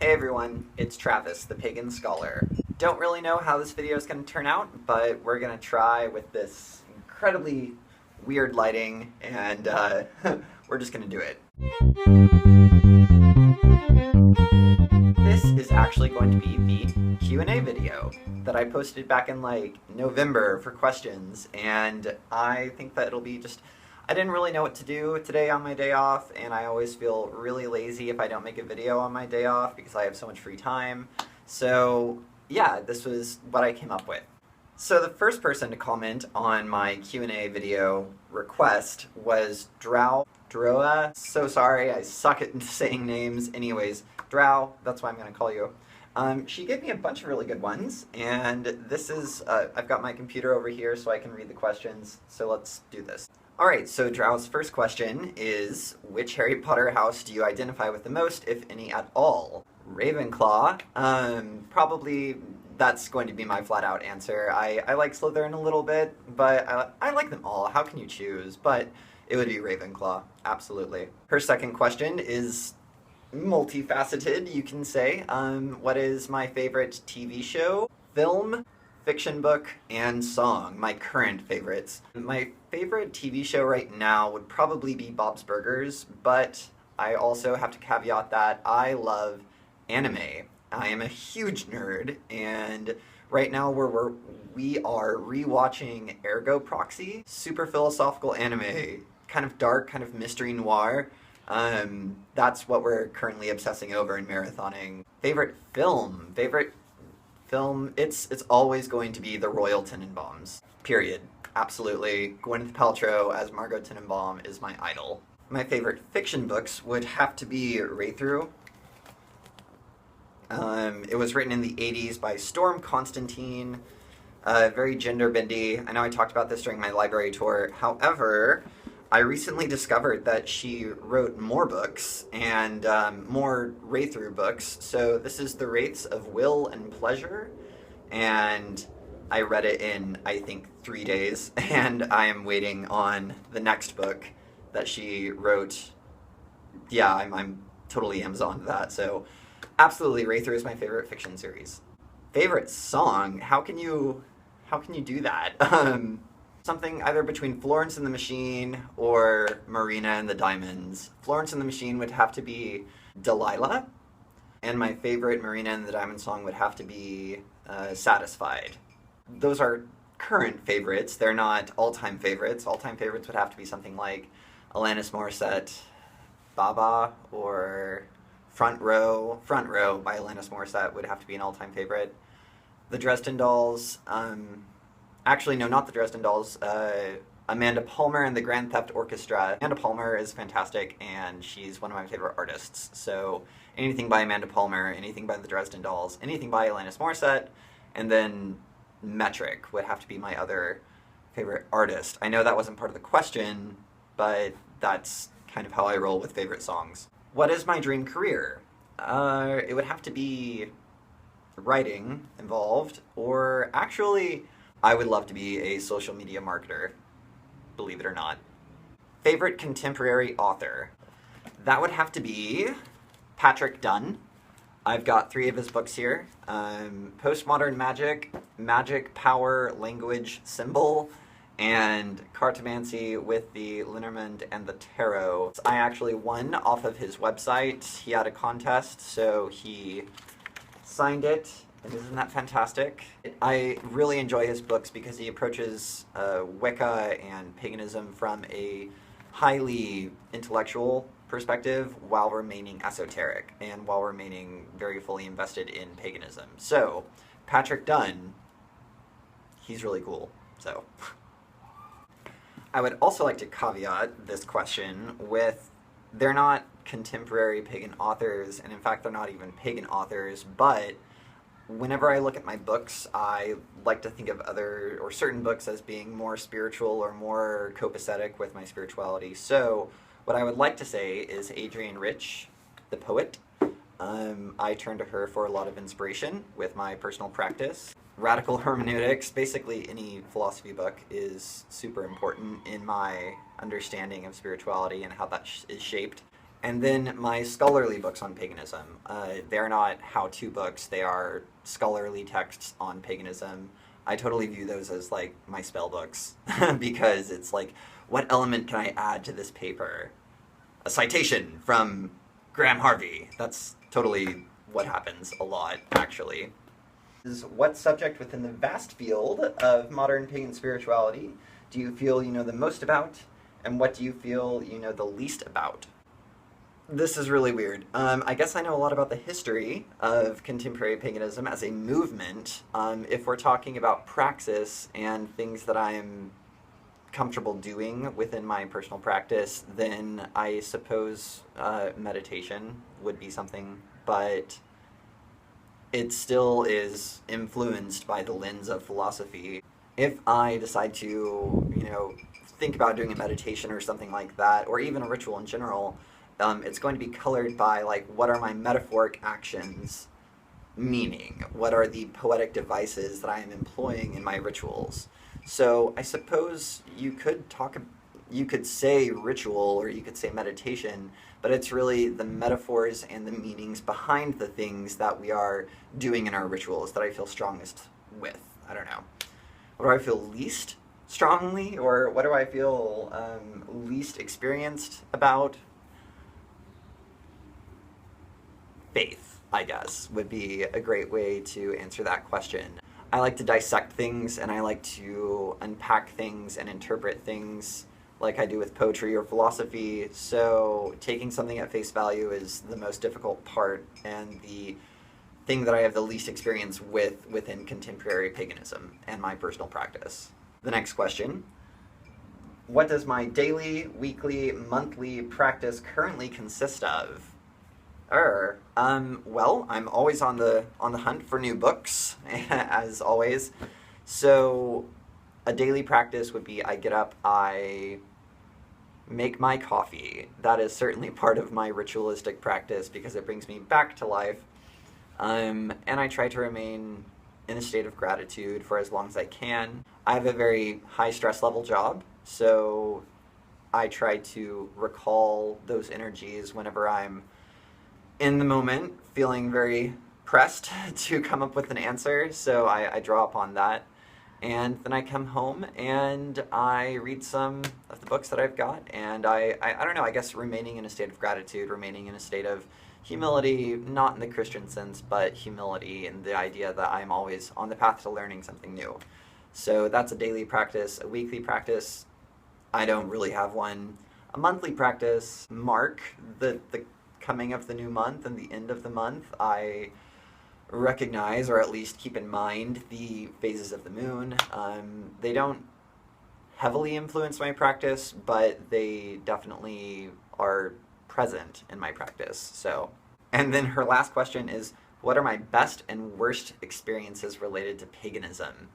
Hey everyone, it's Travis, the Pagan Scholar. Don't really know how this video is going to turn out, but we're going to try with this incredibly weird lighting, and we're just going to do it. This is actually going to be the Q&A video that I posted back in like November for questions, and I think that it'll be just... I didn't really know what to do today on my day off, and I always feel really lazy if I don't make a video on my day off because I have so much free time. So yeah, this was what I came up with. So the first person to comment on my Q&A video request was Droa. So sorry, I suck at saying names. Anyways, Drow, that's what I'm going to call you. She gave me a bunch of really good ones, and this is, I've got my computer over here so I can read the questions, so let's do this. Alright, so Drow's first question is, which Harry Potter house do you identify with the most, if any at all? Ravenclaw. Probably that's going to be my flat-out answer. I like Slytherin a little bit, but I like them all. How can you choose? But it would be Ravenclaw, absolutely. Her second question is multifaceted, you can say. What is my favorite TV show, film, fiction book, and song? My current favorites. My favorite TV show right now would probably be Bob's Burgers, but I also have to caveat that I love anime. I am a huge nerd, and right now we are rewatching Ergo Proxy, super philosophical anime, kind of dark, kind of mystery noir. That's what we're currently obsessing over and marathoning. Favorite film, it's always going to be the Royal Tenenbaums, period. Absolutely. Gwyneth Paltrow as Margot Tenenbaum is my idol. My favorite fiction books would have to be Wraithrough. It was written in the 80s by Storm Constantine, very gender-bendy. I know I talked about this during my library tour. However, I recently discovered that she wrote more books, and more Wraithrough books. So this is The Wraiths of Will and Pleasure, and I read it in, I think, 3 days, and I am waiting on the next book that she wrote. Yeah, I'm totally Amazoned that, so absolutely, Wraithrough is my favorite fiction series. Favorite song? How can you do that? Something either between Florence and the Machine or Marina and the Diamonds. Florence and the Machine would have to be Delilah, and my favorite Marina and the Diamonds song would have to be Satisfied. Those are current favorites. They're not all-time favorites. All-time favorites would have to be something like Alanis Morissette, Baba, or Front Row. Front Row by Alanis Morissette would have to be an all-time favorite. The Dresden Dolls, actually, no, not the Dresden Dolls. Amanda Palmer and the Grand Theft Orchestra. Amanda Palmer is fantastic, and she's one of my favorite artists. So anything by Amanda Palmer, anything by the Dresden Dolls, anything by Alanis Morissette, and then Metric would have to be my other favorite artist. I know that wasn't part of the question, but that's kind of how I roll with favorite songs. What is my dream career? It would have to be writing involved, or actually, I would love to be a social media marketer, believe it or not. Favorite contemporary author? That would have to be Patrick Dunn. I've got 3 of his books here. Postmodern Magic, Magic, Power, Language, Symbol, and Cartomancy with the Lenormand and the Tarot. I actually won off of his website. He had a contest, so he signed it. And isn't that fantastic? I really enjoy his books because he approaches Wicca and paganism from a highly intellectual perspective while remaining esoteric and while remaining very fully invested in paganism. So, Patrick Dunn, he's really cool, so. I would also like to caveat this question with, they're not contemporary pagan authors, and in fact they're not even pagan authors, but whenever I look at my books, I like to think of other, or certain books as being more spiritual or more copacetic with my spirituality. So, what I would like to say is Adrienne Rich, the poet. I turn to her for a lot of inspiration with my personal practice. Radical hermeneutics, basically any philosophy book, is super important in my understanding of spirituality and how that is shaped. And then my scholarly books on paganism. They're not how-to books, they are scholarly texts on paganism. I totally view those as like my spell books because it's like, what element can I add to this paper? A citation from Graham Harvey. That's totally what happens a lot, actually. What subject within the vast field of modern pagan spirituality do you feel you know the most about, and what do you feel you know the least about? This is really weird. I guess I know a lot about the history of contemporary paganism as a movement. If we're talking about praxis and things that I'm comfortable doing within my personal practice, then I suppose meditation would be something, but it still is influenced by the lens of philosophy. If I decide to, think about doing a meditation or something like that, or even a ritual in general, it's going to be colored by, like, what are my metaphoric actions meaning? What are the poetic devices that I am employing in my rituals? So I suppose you could say ritual or you could say meditation, but it's really the metaphors and the meanings behind the things that we are doing in our rituals that I feel strongest with. I don't know. What do I feel least strongly, or what do I feel least experienced about? Faith, I guess, would be a great way to answer that question. I like to dissect things, and I like to unpack things and interpret things like I do with poetry or philosophy, so taking something at face value is the most difficult part and the thing that I have the least experience with within contemporary paganism and my personal practice. The next question: what does my daily, weekly, monthly practice currently consist of? Well, I'm always on the hunt for new books, as always. So a daily practice would be I get up, I make my coffee. That is certainly part of my ritualistic practice because it brings me back to life. And I try to remain in a state of gratitude for as long as I can. I have a very high stress level job, so I try to recall those energies whenever I'm in the moment, feeling very pressed to come up with an answer, so I draw upon that. And then I come home and I read some of the books that I've got, and I don't know, I guess remaining in a state of gratitude, remaining in a state of humility, not in the Christian sense, but humility in the idea that I'm always on the path to learning something new. So that's a daily practice. A weekly practice, I don't really have one. A monthly practice, mark the coming of the new month and the end of the month. I recognize, or at least keep in mind, the phases of the moon. They don't heavily influence my practice, but they definitely are present in my practice. So, and then her last question is, what are my best and worst experiences related to paganism?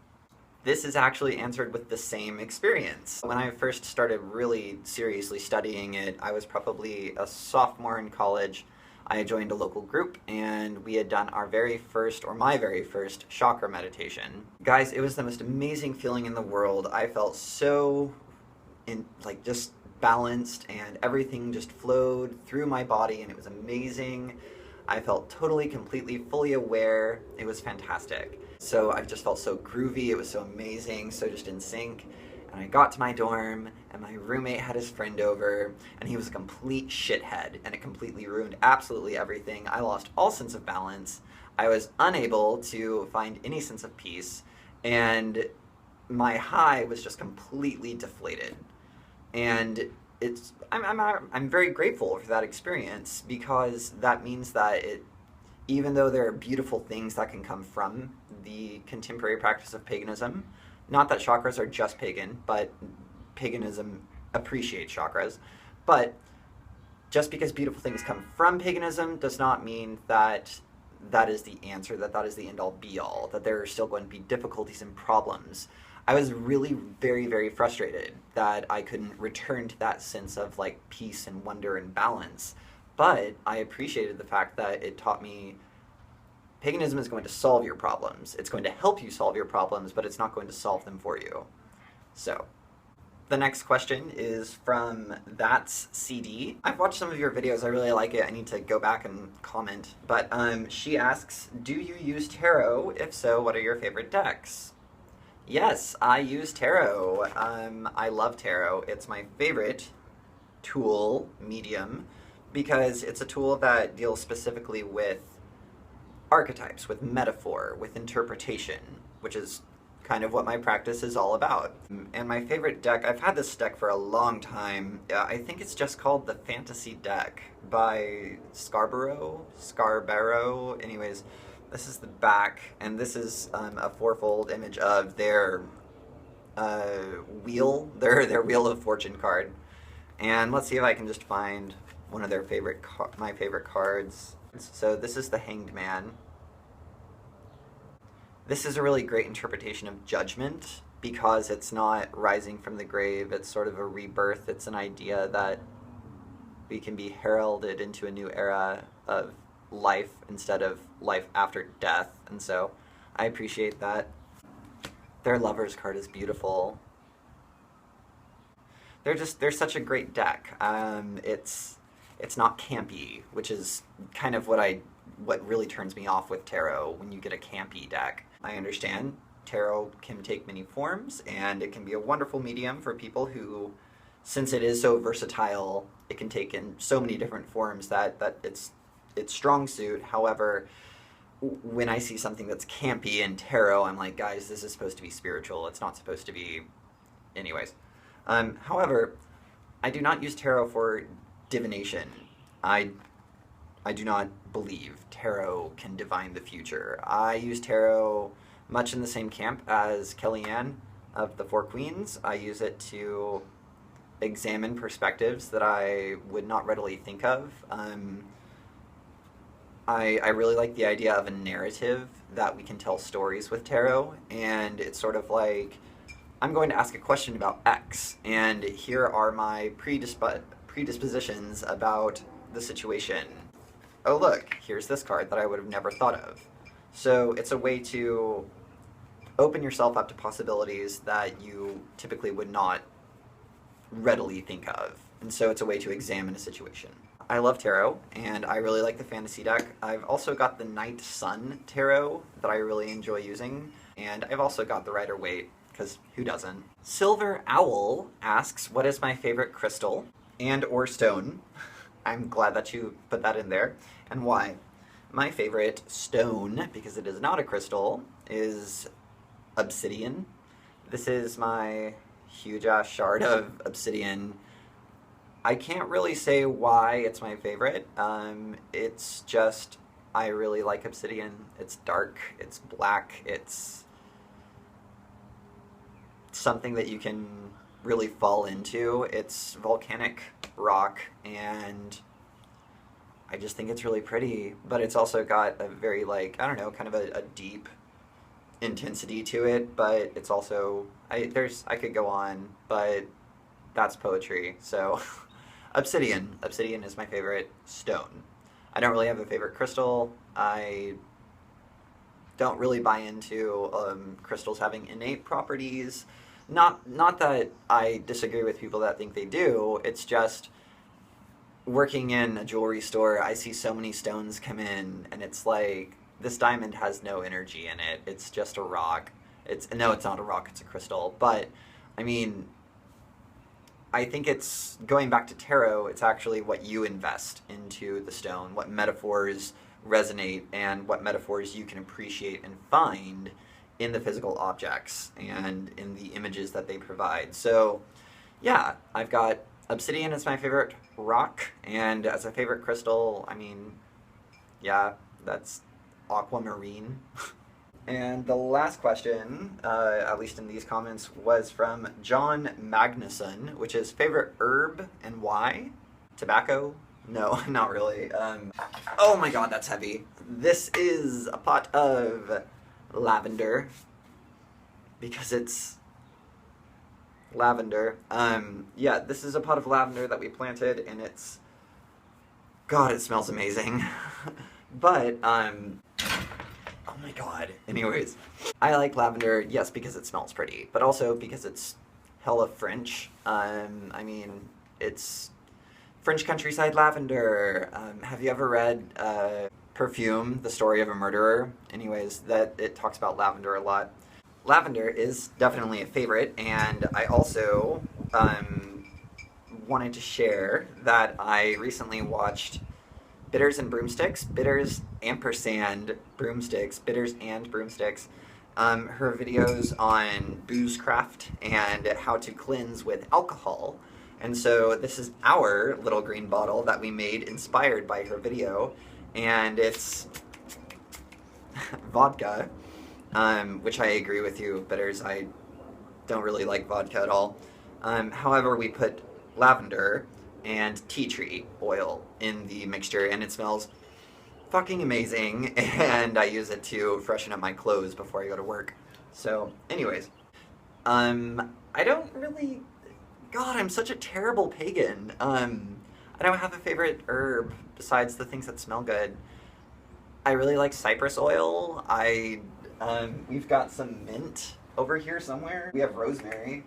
This is actually answered with the same experience. When I first started really seriously studying it, I was probably a sophomore in college. I joined a local group, and we had done our very first, or my very first, chakra meditation. Guys, it was the most amazing feeling in the world. I felt so, just balanced, and everything just flowed through my body, and it was amazing. I felt totally, completely, fully aware. It was fantastic. So I just felt so groovy, it was so amazing, so just in sync. And I got to my dorm, and my roommate had his friend over, and he was a complete shithead, and it completely ruined absolutely everything. I lost all sense of balance. I was unable to find any sense of peace, and my high was just completely deflated. And I'm very grateful for that experience, because that means that even though there are beautiful things that can come from the contemporary practice of paganism, not that chakras are just pagan, but paganism appreciates chakras, but just because beautiful things come from paganism does not mean that that is the answer, that is the end-all be-all, that there are still going to be difficulties and problems. I was really very, very frustrated that I couldn't return to that sense of peace and wonder and balance. But I appreciated the fact that it taught me paganism is going to solve your problems. It's going to help you solve your problems, but it's not going to solve them for you. So, The next question is from That's CD. I've watched some of your videos. I really like it. I need to go back and comment. But she asks, do you use tarot? If so, what are your favorite decks? Yes, I use tarot. I love tarot. It's my favorite tool, medium, because it's a tool that deals specifically with archetypes, with metaphor, with interpretation, which is kind of what my practice is all about. And my favorite deck, I've had this deck for a long time. I think it's just called the Fantasy Deck by Scarborough. Anyways, this is the back, and this is a fourfold image of their wheel, their Wheel of Fortune card. And let's see if I can just find one of their my favorite cards. So this is the Hanged Man. This is a really great interpretation of judgment because it's not rising from the grave, it's sort of a rebirth. It's an idea that we can be heralded into a new era of life instead of life after death, and so I appreciate that. Their Lover's card is beautiful. They're such a great deck. It's not campy, which is kind of what really turns me off with tarot when you get a campy deck. I understand tarot can take many forms, and it can be a wonderful medium for people who, since it is so versatile, it can take in so many different forms that it's strong suit. However, when I see something that's campy in tarot, I'm like, guys, this is supposed to be spiritual. It's not supposed to be... Anyways. However, I do not use tarot for divination. I do not believe tarot can divine the future. I use tarot much in the same camp as Kellyanne of the Four Queens. I use it to examine perspectives that I would not readily think of. I really like the idea of a narrative that we can tell stories with tarot, and it's sort of like, I'm going to ask a question about X, and here are my predispositions about the situation. Oh look, here's this card that I would have never thought of. So it's a way to open yourself up to possibilities that you typically would not readily think of. And so it's a way to examine a situation. I love tarot, and I really like the Fantasy deck. I've also got the Night Sun tarot that I really enjoy using, and I've also got the Rider-Waite, because who doesn't? Silver Owl asks, what is my favorite crystal and or stone? I'm glad that you put that in there. And why? My favorite stone, because it is not a crystal, is obsidian. This is my huge-ass shard of obsidian. I can't really say why it's my favorite. It's just, I really like obsidian. It's dark, it's black, it's something that you can really fall into. It's volcanic rock, and I just think it's really pretty, but it's also got a very, like, I don't know, kind of a deep intensity to it, but it's also, I could go on, but that's poetry, so obsidian is my favorite stone. I don't really have a favorite crystal. I don't really buy into crystals having innate properties. Not that I disagree with people that think they do, it's just working in a jewelry store, I see so many stones come in, and it's like, this diamond has no energy in it. It's just a rock. No, it's not a rock, it's a crystal. But, I mean, I think it's, going back to tarot, it's actually what you invest into the stone, what metaphors resonate, and what metaphors you can appreciate and find in the physical objects and in the images that they provide. So, yeah, I've got obsidian as my favorite rock, and as a favorite crystal, I mean, yeah, that's aquamarine. And the last question, at least in these comments, was from John Magnuson, which is favorite herb and why? Tobacco? No, not really. Oh my god, that's heavy. This is a pot of lavender, because it's lavender. Yeah, this is a pot of lavender that we planted, and it's, god, it smells amazing. But, oh my god. Anyways, I like lavender, yes, because it smells pretty, but also because it's hella French. I mean, it's French countryside lavender. Have you ever read Perfume, The Story of a Murderer? Anyways, that it talks about lavender a lot. Lavender is definitely a favorite, and I also wanted to share that I recently watched Bitters and Broomsticks, Bitters ampersand Broomsticks, Bitters and Broomsticks, her videos on boozecraft and how to cleanse with alcohol. And so this is our little green bottle that we made inspired by her video, and it's vodka, which I agree with you, Bitters, I don't really like vodka at all. However, we put lavender and tea tree oil in the mixture, and it smells fucking amazing, and I use it to freshen up my clothes before I go to work. So, anyways, I don't really, God, I'm such a terrible pagan. I don't have a favorite herb besides the things that smell good. I really like cypress oil. We've got some mint over here somewhere. We have rosemary.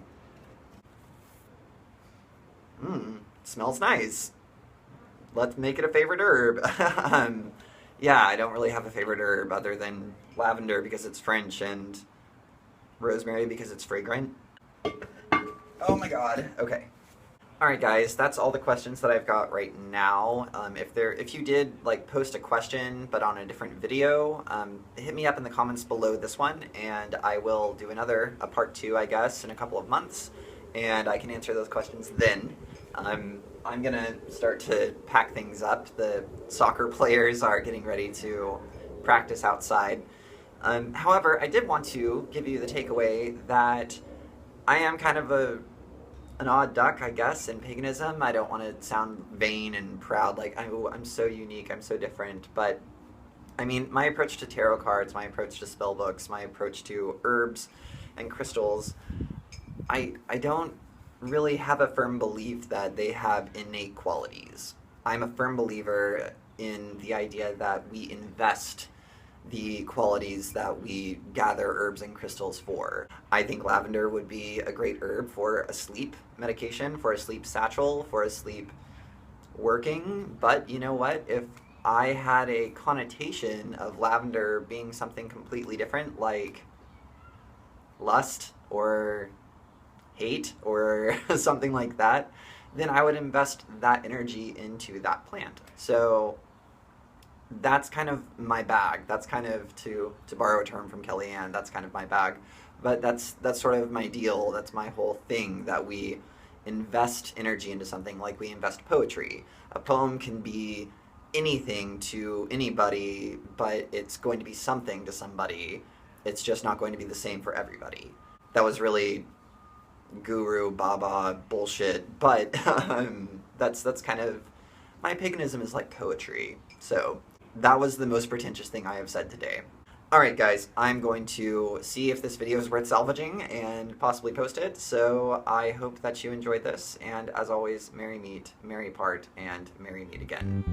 Smells nice. Let's make it a favorite herb. Yeah, I don't really have a favorite herb other than lavender because it's French and rosemary because it's fragrant. Oh my god. Okay. Alright guys, that's all the questions that I've got right now. If you did like post a question but on a different video, hit me up in the comments below this one and I will do a part 2 I guess in a couple of months, and I can answer those questions then. I'm gonna start to pack things up. The soccer players are getting ready to practice outside. However, I did want to give you the takeaway that I am kind of an odd duck, I guess, in paganism. I don't want to sound vain and proud, like, oh, I'm so unique, I'm so different, but I mean, my approach to tarot cards, my approach to spell books, my approach to herbs and crystals, I don't really have a firm belief that they have innate qualities. I'm a firm believer in the idea that we invest the qualities that we gather herbs and crystals for. I think lavender would be a great herb for a sleep medication, for a sleep satchel, for a sleep working, but you know what? If I had a connotation of lavender being something completely different, like lust or hate or something like that, then I would invest that energy into that plant. So that's kind of my bag. That's kind of, to borrow a term from Kellyanne, that's kind of my bag. But that's sort of my deal. That's my whole thing, that we invest energy into something like we invest poetry. A poem can be anything to anybody, but it's going to be something to somebody. It's just not going to be the same for everybody. That was really guru baba bullshit, but that's kind of, my paganism is like poetry. So that was the most pretentious thing I have said today. Alright guys, I'm going to see if this video is worth salvaging and possibly post it, so I hope that you enjoyed this, and as always, merry meet, merry part, and merry meet again.